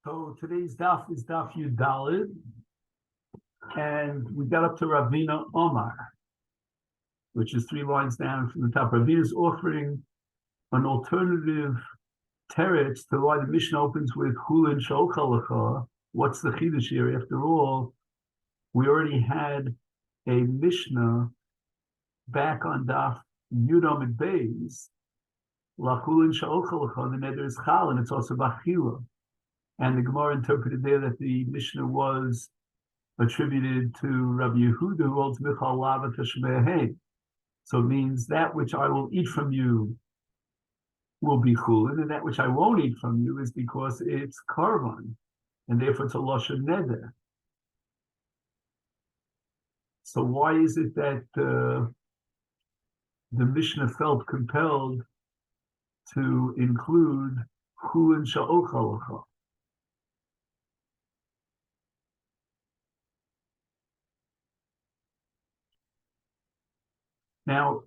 So today's daf is daf Yud Daled, and we got up to Ravina Omar, which is 3 lines down from the top. Ravina is offering an alternative teretz to why the Mishnah opens with Chulin Sh'ochalacha. What's the chiddush here? After all, we already had a Mishnah back on daf Yud Amid Beis. La Chulin Sh'ochalacha, the neder is chal, and it's also bachila. And the Gemara interpreted there that the Mishnah was attributed to Rabbi Yehuda, who holds Michal Lava Tashmehei. So it means that which I will eat from you will be chulin, and that which I won't eat from you is because it's karvan, and therefore it's a lashon neder. So why is it that the Mishnah felt compelled to include chulin sha'ochalacha? Now,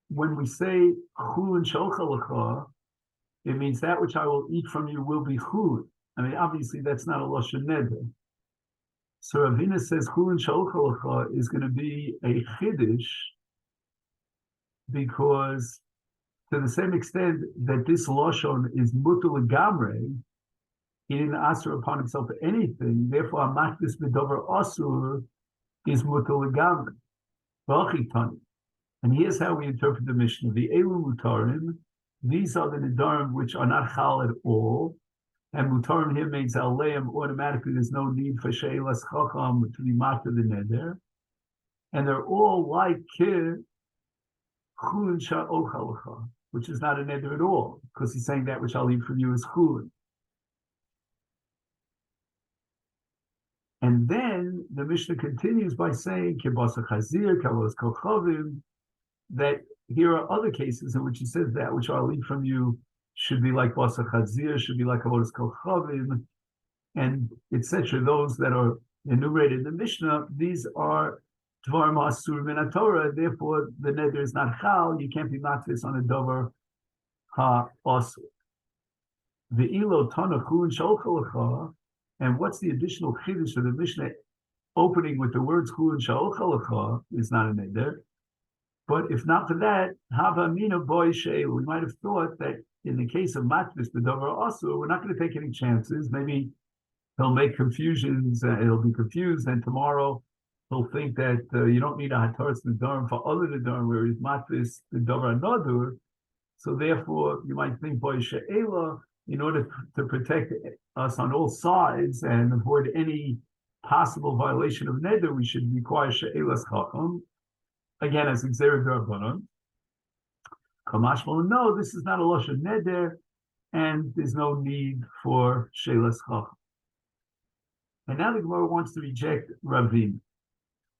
when we say chulin sh'ochalacha, it means that which I will eat from you will be chulin. I mean, obviously, that's not a lashon neder. So Ravina says chulin sh'ochalacha is going to be a chiddush because, to the same extent that this lashon is mutal legamrei, he didn't asur upon himself anything. Therefore, amakdis b'dover asur is mutal legamrei. V'achitani. And here's how we interpret the Mishnah. The Elu Mutarim, these are the Nedarim which are not chal at all. And Mutarim here means Aleim, automatically there's no need for She'elas Chacham to be matter the Neder. And they're all like Chulin Sha'ochalacha, which is not a Neder at all, because he's saying that which I'll eat from you is Chulin. And then the Mishnah continues by saying, Kibasa Chazir, Kavos Kochavim, that here are other cases in which he says that which I'll eat from you should be like Basa Chazir, should be like Avodas Kochavim, and etc. Those that are enumerated in the Mishnah, these are Dvar Ma'asur Min Torah. Therefore, the neder is not chal. You can't be matvis on a davar ha'asur. The ilo tana chulin sh'ochalacha. And what's the additional chiddush of the Mishnah opening with the words chulin sh'ochalacha is not a neder. But if not for that, hava mina boy she'elu. We might have thought that in the case of matvis b'davar asur, we're not going to take any chances. Maybe he'll make confusions. He'll be confused, and tomorrow he'll think that you don't need a hataras nedarim for other nedarim where he's matvis b'davar nadur. So therefore, you might think boy she'ela, in order to protect us on all sides and avoid any possible violation of neder, we should require she'elas chacham. Again, as Xer Darbanon, Kamashmal, no, this is not a lashon neder, and there's no need for she'elas chacham. And now the Gemara wants to reject Ravin.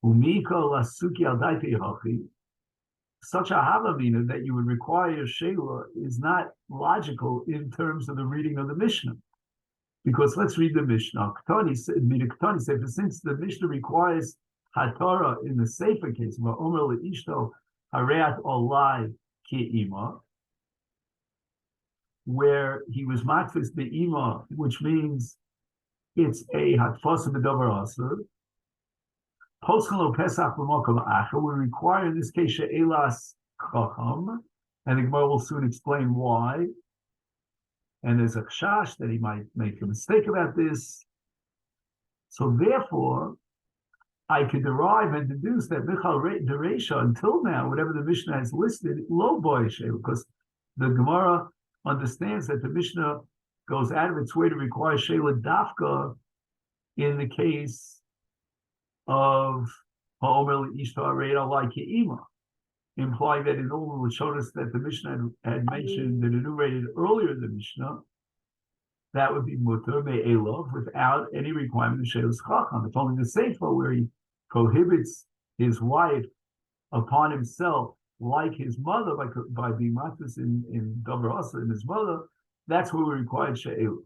Umika lasuki al daitei hachi. Such a havamina that you would require she'ela is not logical in terms of the reading of the Mishnah. Because let's read the Mishnah. Since the Mishnah requires Hatara in the safer case, where he was matfis be'ima, which means it's a hatfasa b'davar asur. Poschalo pesach b'makom acher, we require in this case she'elas chacham, and the Gemara will soon explain why. And there's a chash that he might make a mistake about this. So therefore, I could derive and deduce that Michal Dereisha, until now, whatever the Mishnah has listed, lo boy she'ela, because the Gemara understands that the Mishnah goes out of its way to require she'ela dafka in the case of ha'omer l'ishta re'ed alai ke'ima, implying that in all the Lashonos that the Mishnah had mentioned and enumerated earlier in the Mishnah, that would be mutter me'elov without any requirement of she'elas chacham. It's only the sefer where he prohibits his wife upon himself, like his mother, by being matris in davar asur in his mother. That's where we required she'ela.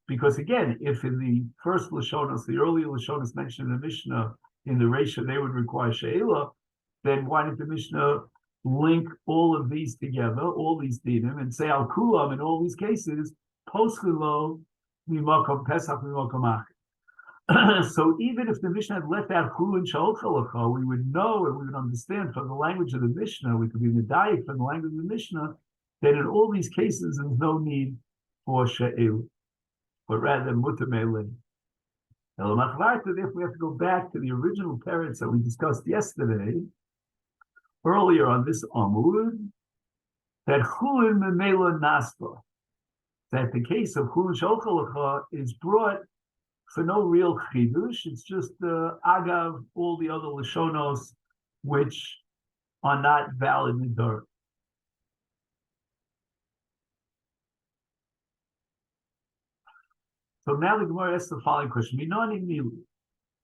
Because again, if in the first Lashonos, the earlier Lashonos mentioned in the Mishnah, in the Reisha, they would require she'ela, then why did the Mishnah link all of these together, all these dinim, and say al kulam in all these cases, poschilo mimakom pesach mimakom ach. So even if the Mishnah had left out chulin shalchalacha, we would know and we would understand from the language of the Mishnah, we could be medayik from the language of the Mishnah, that in all these cases there's no need for she'elu, but rather mutar me'elin. Therefore, we have to go back to the original parents that we discussed yesterday, earlier on this Amud, that chulin memela naspa, that the case of chulin shalchalacha is brought for no real chidush. It's just agav all the other lashonos which are not valid Nedarim. So now the Gemara asks the following question: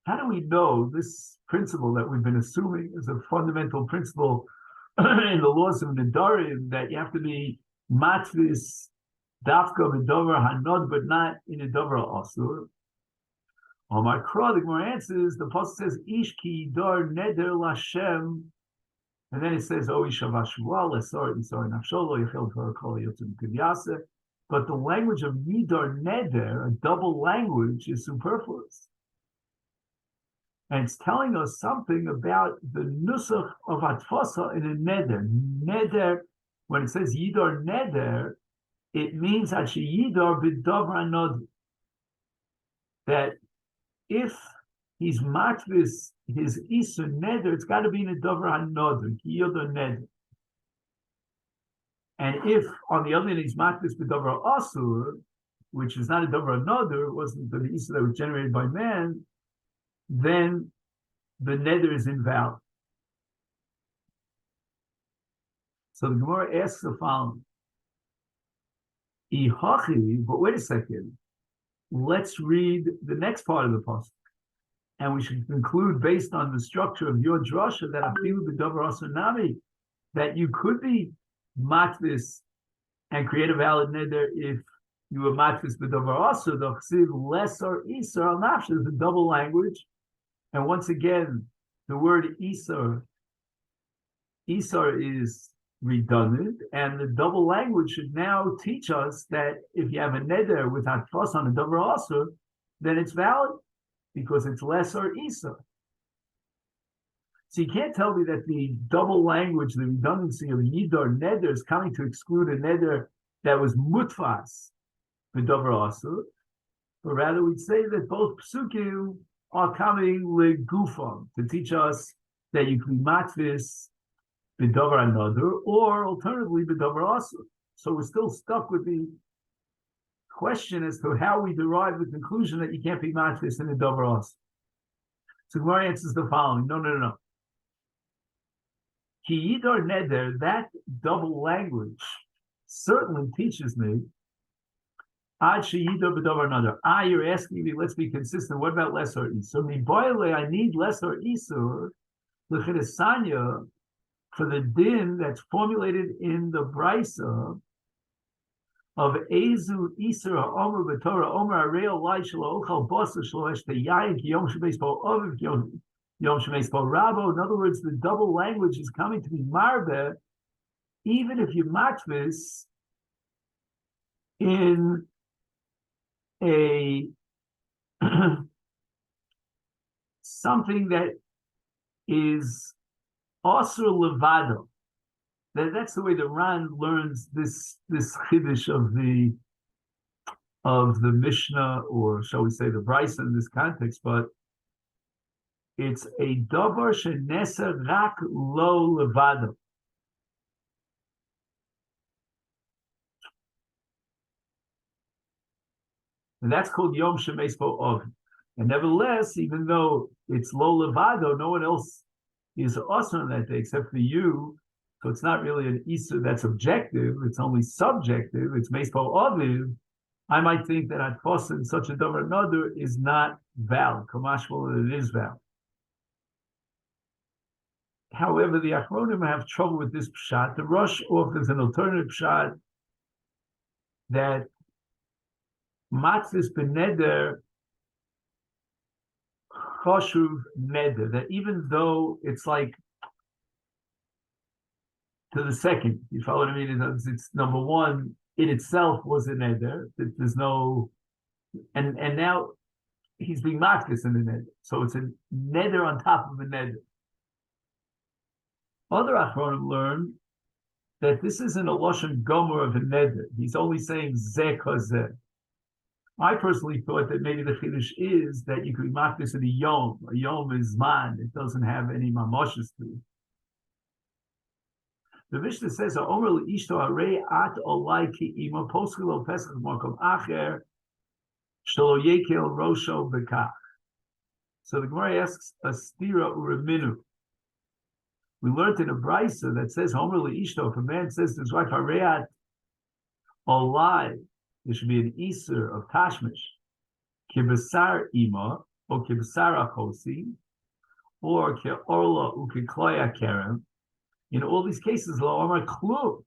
how do we know this principle that we've been assuming is a fundamental principle in the laws of Nedarim, that you have to be matvis dafka v'dover hanod, but not in a dover asur? On my Kra, the Gemara answers, the Pasuk says, Ish ki yidar neder lashem, and then it says, O ish avashua, lesor nafsholo, yechel kol yotzim kivyase. But the language of yidar neder, a double language, is superfluous. And it's telling us something about the nusach of atfasa in a neder. Neder, when it says yidar neder, it means that yidar b'davar anod, that if he's matvis his iser neder, it's got to be in a davar hanodr, yidar neder. And if, on the other hand, he's matvis b'davar asur, which is not a davar hanodr, it wasn't the iser that was generated by man, then the neder is invalid. So the Gemara asks the following: but wait a second. Let's read the next part of the pasuk, and we should conclude based on the structure of your drasha that afilu b'davar asur nami, that you could be matvis and create a valid neder if you were matvis b'davar asur. The chsiv lesar isar al nafsh is a double language, and once again, the word isar is redundant, and the double language should now teach us that if you have a neder with hatfas on a davar asur, then it's valid because it's lesser isa. So you can't tell me that the double language, the redundancy of yidar neder, is coming to exclude a neder that was mutfas for davar asur, but rather we'd say that both psukim are coming legufam to teach us that you can be matvis b'davar another, or alternatively b'davar asur. So we're still stuck with the question as to how we derive the conclusion that you can't be matvis in a davar asur. So Gemara answers the following: no. Ki yidar neder, that double language certainly teaches me ad sheyidar b'davar another. You're asking me, let's be consistent. What about lesser isur? Mi boile, I need lesser isur l'chidasanya, for the din that's formulated in the brisa of Ezu Isra Omer B'Torah Omer Arei Lai Shelo Ochal Basar Shelo Eshte Yayin Ki Yom Shemeis Po Oviv Ki Yom Shemeis Po Rabo. In other words, the double language is coming to be marbe, even if you match this in a something that is Asur levado. That's the way the Ran learns this chiddush of the Mishnah, or shall we say the Brisa in this context. But it's a davar shenesa rak lo levado. And that's called Yom Shemeis Po Of. And nevertheless, even though it's lo levado, no one else is awesome on that day except for you, so it's not really an Isur that's objective, it's only subjective, it's Meispo Aviv. I might think that Atfos in such a davar another is not valid. Kamashval, it is valid. However, the Achronim have trouble with this pshat. The Rosh offers an alternative pshat that Matzis beneder Choshuv neder, that even though it's like to the second, you follow what I mean? It's number one, in itself was a neder. There's no, and now he's being makdis in the neder. So it's a neder on top of a neder. Other achronim learn that this isn't a lashon gomer of a neder. He's only saying zeh kazeh. I personally thought that maybe the chiddush is that you could mark this in a yom. A yom is man; it doesn't have any mamoshes to it. The Mishnah says, "Omer leishto arei at olai ki ima poskelo pesach makom acher shelo yekel rosho bekach." So the Gemara asks a stira uraminu. We learned in a brisa that says, "Omer leishto." If a man says to his wife, "Arei at olai," there should be an iser of tashmish, kibasar ima or kibasar achosi, or keorla ukikloya kerem. In all these cases, lo amar klum.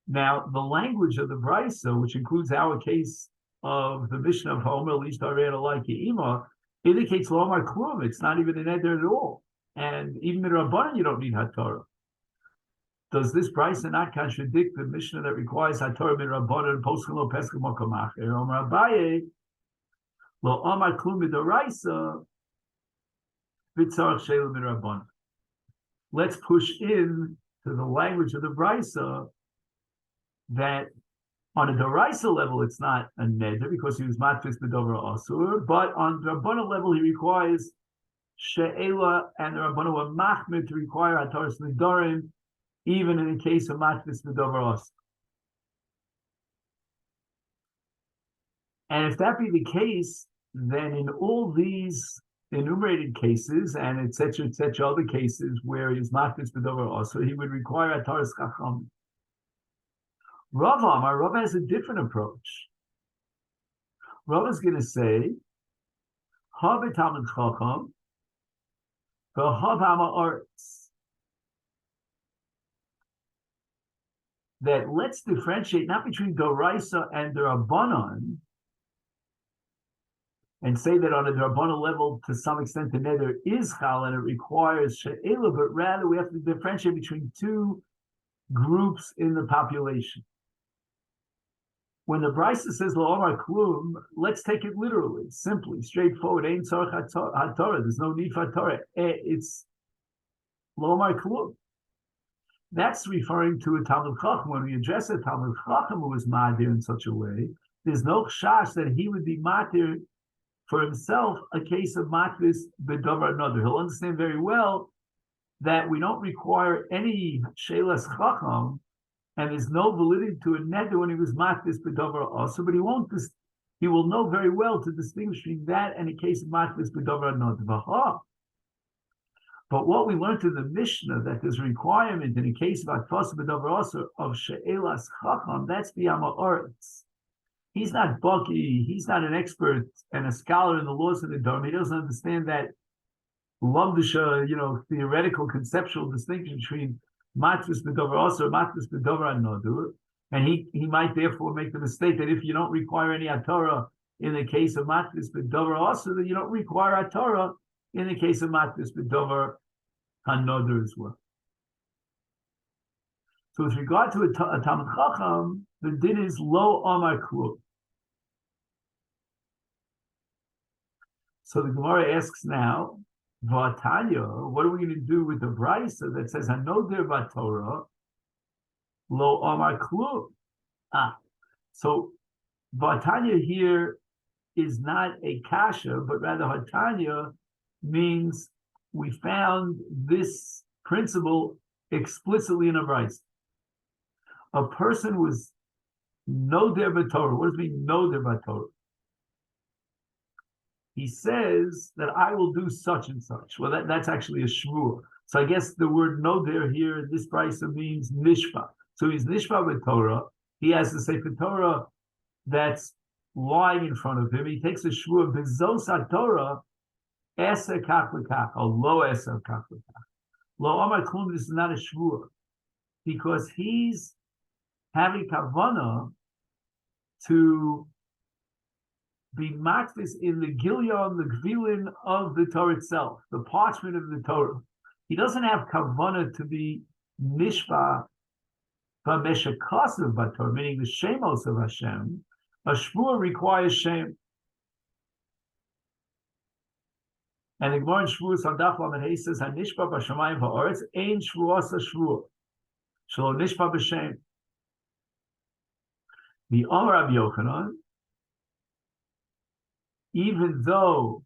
Now, the language of the brisa, which includes our case of the Mishnah of Homer least like ima, indicates lo amar klum. It's not even an eder at all, and even in Rabbanan you don't need haTorah. Does this brisa not contradict the Mishnah that requires haTorah min Rabbanan and poskim lo peskim makom acher? Omar Abaye lo amar klum midoraisa v'tzarach shelu min Rabbanan. Let's push in to the language of the brisa that on a doraisa level it's not a neder because he was matfis b'dover asur, but on the Rabbanan level he requires she'ela, and the Rabbanan were machmir to require haTorah Nedarim even in the case of matfis b'dover asur. And if that be the case, then in all these enumerated cases and etc. other cases where he's matfis b'dover asur, he would require haTorah chacham. Rav has a different approach. Rav is going to say, "Ha b'talmid chacham, v'ha b'ha'aretz." That let's differentiate not between doraisa and the Rabbanan, and say that on a Rabbanan level, to some extent, the neder is chal and it requires she'ela, but rather we have to differentiate between two groups in the population. When the brisa says lo amar klum, let's take it literally, simply, straightforward. Ein tzarich haTorah. There's no need for Torah. It's lo amar klum. That's referring to a Talmud Chacham. When we address a Talmud Chacham who was matir in such a way, there's no chash that he would be matir for himself a case of matvis b'davar another. He'll understand very well that we don't require any shelas chacham, and there's no validity to a neder when he was matvis b'davar also, but he will know very well to distinguish between that and a case of matvis b'davar another. But what we learned in the Mishnah, that there's a requirement in a case of atfas b'davar also of she'elas chacham, that's the ha'aretz. He's not Bucky, he's not an expert and a scholar in the laws of the Dharma. He doesn't understand that lumdisha, theoretical, conceptual distinction between matvis b'davar also or matvis b'davar anodur. And he might therefore make the mistake that if you don't require any haTorah in the case of matvis b'davar also, then you don't require haTorah in the case of matvis b'davar anodur as well. So with regard to a Talmud Chacham, the din is lo amar klum. So the Gemara asks now, V'atanya, what are we going to do with the brisa that says hanoder b'Torah lo amar klum? So V'atanya here is not a kasha, but rather Hatanya means we found this principle explicitly in a brisa. A person was noder b'Torah. What does it mean noder b'Torah? He says that I will do such and such. Well, that's actually a shvua. So I guess the word noder here in this brisa means nishpa. So he's nishpa b'Torah. He has the Sefer Torah that's lying in front of him. He takes a shvua b'zos haTorah eser kach v'kach, or lo eser kach v'kach. Lo amar klum, this is not a shvua, because he's having kavana to be matvis in the gilyon, the gvilin of the Torah itself, the parchment of the Torah. He doesn't have kavana to be nishba But Meshakasav Bator, meaning the Shemos of Hashem, a Shvua requires Shem. And the Gemara in Shvuos on Daf Lamed Hey says, "Hanishpa b'shamayim ha'aretz ein shvuos ha'shvuah shelo nishpa b'shem." The Amar Rabbi Yochanan, even though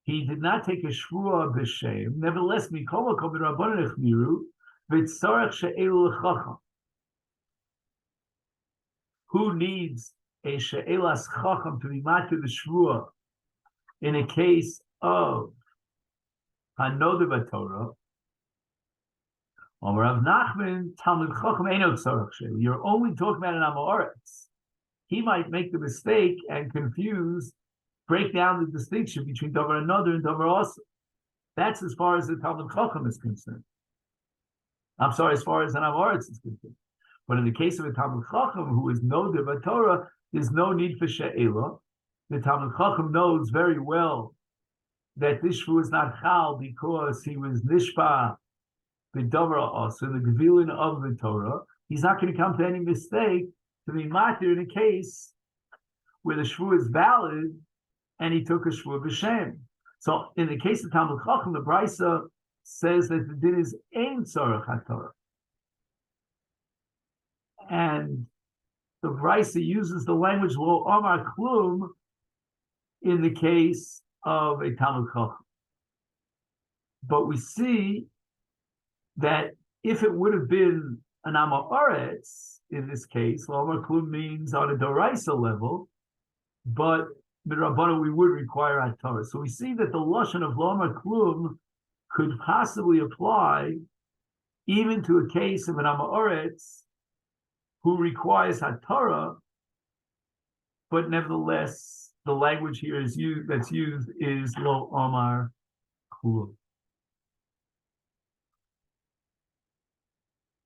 he did not take a shvuah b'shem, nevertheless, mikol makom b'rabbanan echmiru v'tzarech she'elu l'chacham. Who needs a she'elas chacham to be matir the shvuah in a case of Hanodah Torah? Or Rav Nachman, Talmud Chacham Eino Tzarech She'elu. You're only talking about an Amoritz. He might make the mistake and confuse, break down the distinction between Davar Another and Davar Asa. That's as far as the Talmud Chacham is concerned. I'm sorry, as far as an Amoritz is concerned. But in the case of a Talmud Chacham who is Nodah Torah, there's no need for She'ela. The Talmud Chacham knows very well that this shvu is not chal because he was nishpa b'davar also in the gevilin of the Torah. He's not going to come to any mistake to be matir in a case where the shvu is valid and he took a shvu b'shem. So in the case of Talmud Chacham, the Brisa says that the din is ein tzarech haTorah, and the Brisa uses the language lo amar klum in the case of a Talmud Chacham. But we see that if it would have been an Amoritz, in this case, Lo Amar Klum means on a Doraisa level, but Midrabbanan we would require a Torah. So we see that the Lashon of Lo Amar Klum could possibly apply even to a case of an Amoritz who requires HaTorah, but nevertheless, the language here is used that's used is Lo Amar Klum.